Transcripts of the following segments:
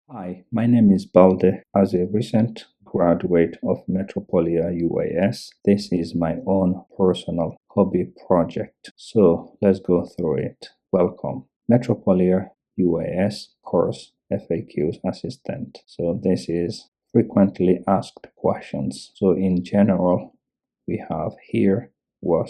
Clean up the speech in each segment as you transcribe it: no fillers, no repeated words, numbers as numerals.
Hi, my name is Balde. As a recent graduate of Metropolia UAS, this is my own personal hobby project. So let's go through it. Welcome. Metropolia UAS course FAQs assistant. So this is frequently asked questions. So in general, we have here what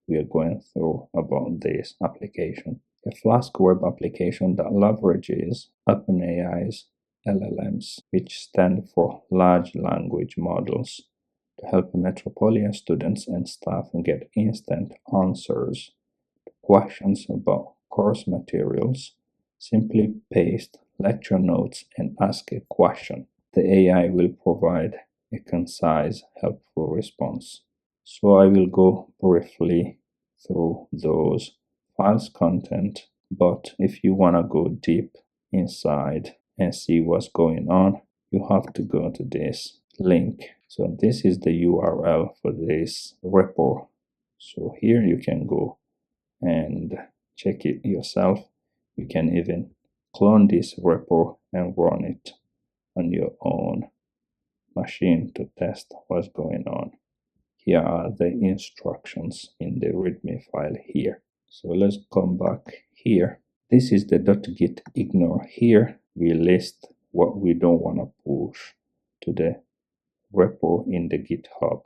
we are going through about this application. A Flask web application that leverages OpenAI's LLMs, which stand for Large Language Models, to help Metropolia students and staff get instant answers to questions about course materials. Simply paste lecture notes and ask a question. The AI will provide a concise, helpful response. So I will go briefly through those files content, but if you want to go deep inside and see what's going on, you have to go to this link. So this is the URL for this repo. So here you can go and check it yourself. You can even clone this repo and run it on your own machine to test what's going on. Here are the instructions in the README file here. So let's come back here. This is the .git ignore. Here we list what we don't want to push to the repo in the GitHub.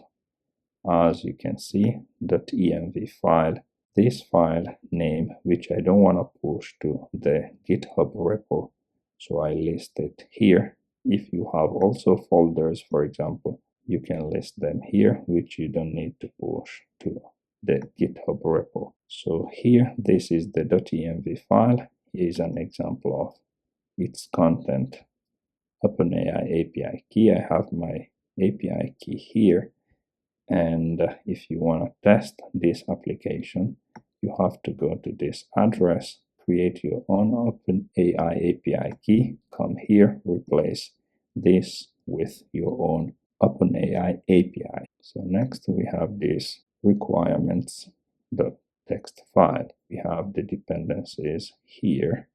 As you can see, .env file, this file name, which I don't want to push to the GitHub repo, so I list it here. If you have also folders, for example, you can list them here, which you don't need to push to the GitHub repo. So here, this is the .env file. Here is an example of its content. OpenAI API key. I have my API key here. And if you want to test this application, you have to go to this address, create your own OpenAI API key, come here, replace this with your own OpenAI API. So next we have this requirements.txt file. We have the dependencies here.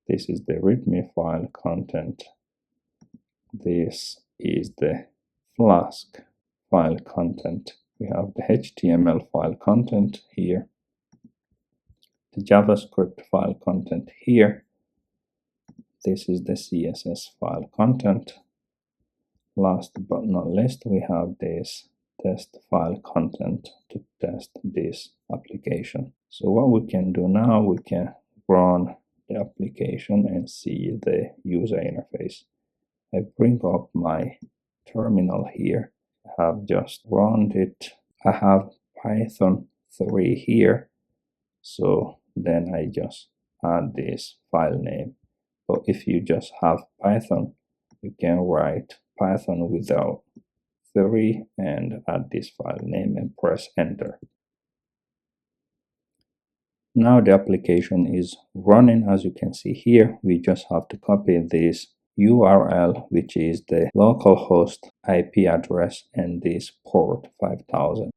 This is the README file content. This is the Flask file content. We have the HTML file content here, the JavaScript file content here. This is the CSS file content. Last but not least, we have this test file content to test this application. So what we can do now, we can run the application and see the user interface. I bring up my terminal here. I have just run it. I have Python 3 here. So then I just add this file name. But if you just have Python, you can write Python without 3 and add this file name and press enter. Now the application is running. As you can see here, we just have to copy this URL, which is the localhost IP address, and this port 5000.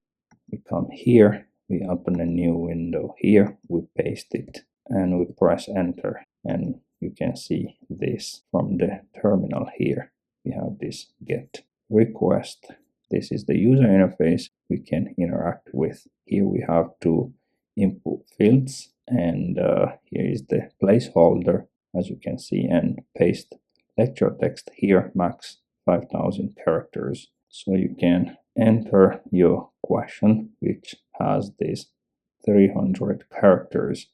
We come here, we open a new window here, we paste it and we press enter, and you can see this from the terminal here. We have this get request. This is the user interface we can interact with. Here we have two input fields, and here is the placeholder, as you can see, and paste lecture text here, max 5000 characters. So you can enter your question, which has this 300 characters.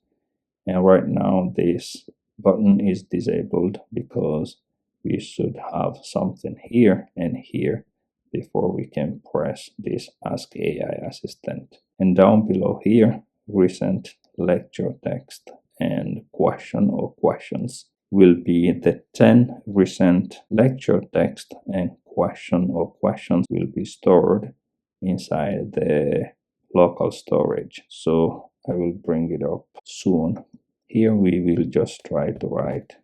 And right now this button is disabled because we should have something here and here before we can press this Ask AI Assistant. And down below here, recent lecture text and question or questions will be the 10 recent lecture text and question or questions will be stored inside the local storage. So I will bring it up soon. Here we will just try to write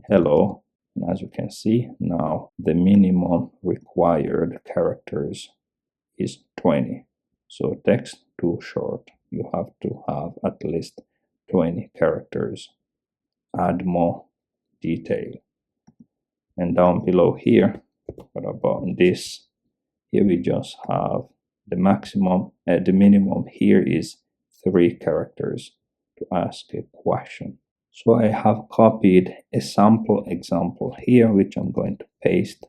hello. And as you can see, now the minimum required characters is 20. So text too short. You have to have at least 20 characters. Add more detail. And down below here, what about this? Here we just have the maximum, the minimum here is 3 characters to ask a question. So I have copied a sample example here, which I'm going to paste.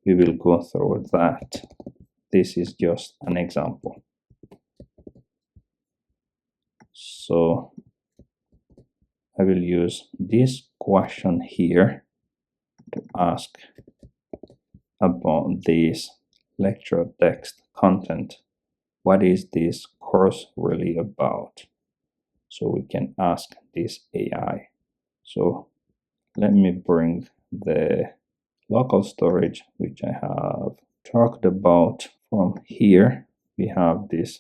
We will go through that. This is just an example. So I will use this question here to ask about this lecture text content. What is this course really about? So we can ask this AI. So let me bring the local storage, which I have talked about. From here, we have this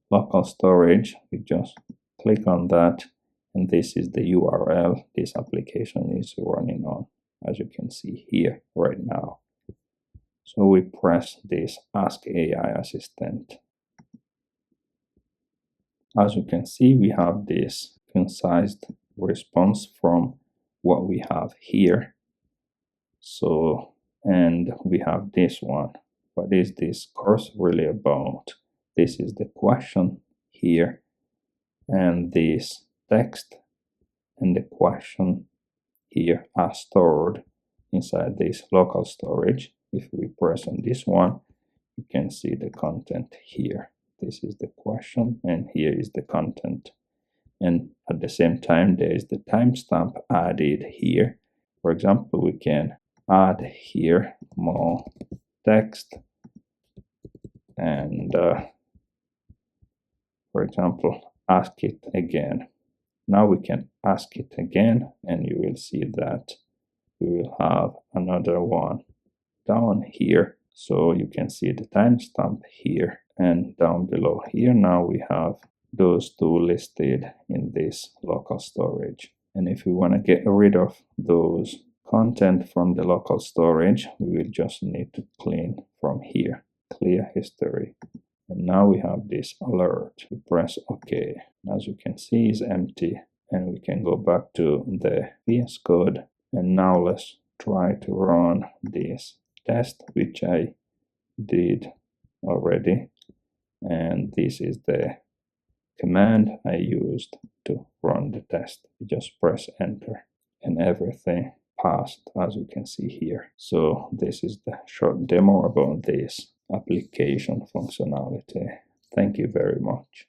local storage. We just click on that, and this is the URL this application is running on, as you can see here right now. So we press this Ask AI Assistant. As you can see, we have this concise response from what we have here. So, and we have this one. What is this course really about? This is the question here, and this text and the question here are stored inside this local storage. If we press on this one, you can see the content here. This is the question, and here is the content. And at the same time, there is the timestamp added here. For example, we can add here more text, and for example, ask it again. Now we can ask it again, and you will see that we will have another one down here. So you can see the timestamp here, and down below here now we have those two listed in this local storage. And if we want to get rid of those content from the local storage, we will just need to clean from here, clear history. And now we have this alert. We press OK. As you can see, it's empty, and we can go back to the VS Code. And now let's try to run this test, which I did already. And this is the command I used to run the test. You just press enter, and everything passed, as you can see here. So this is the short demo about this application functionality. Thank you very much.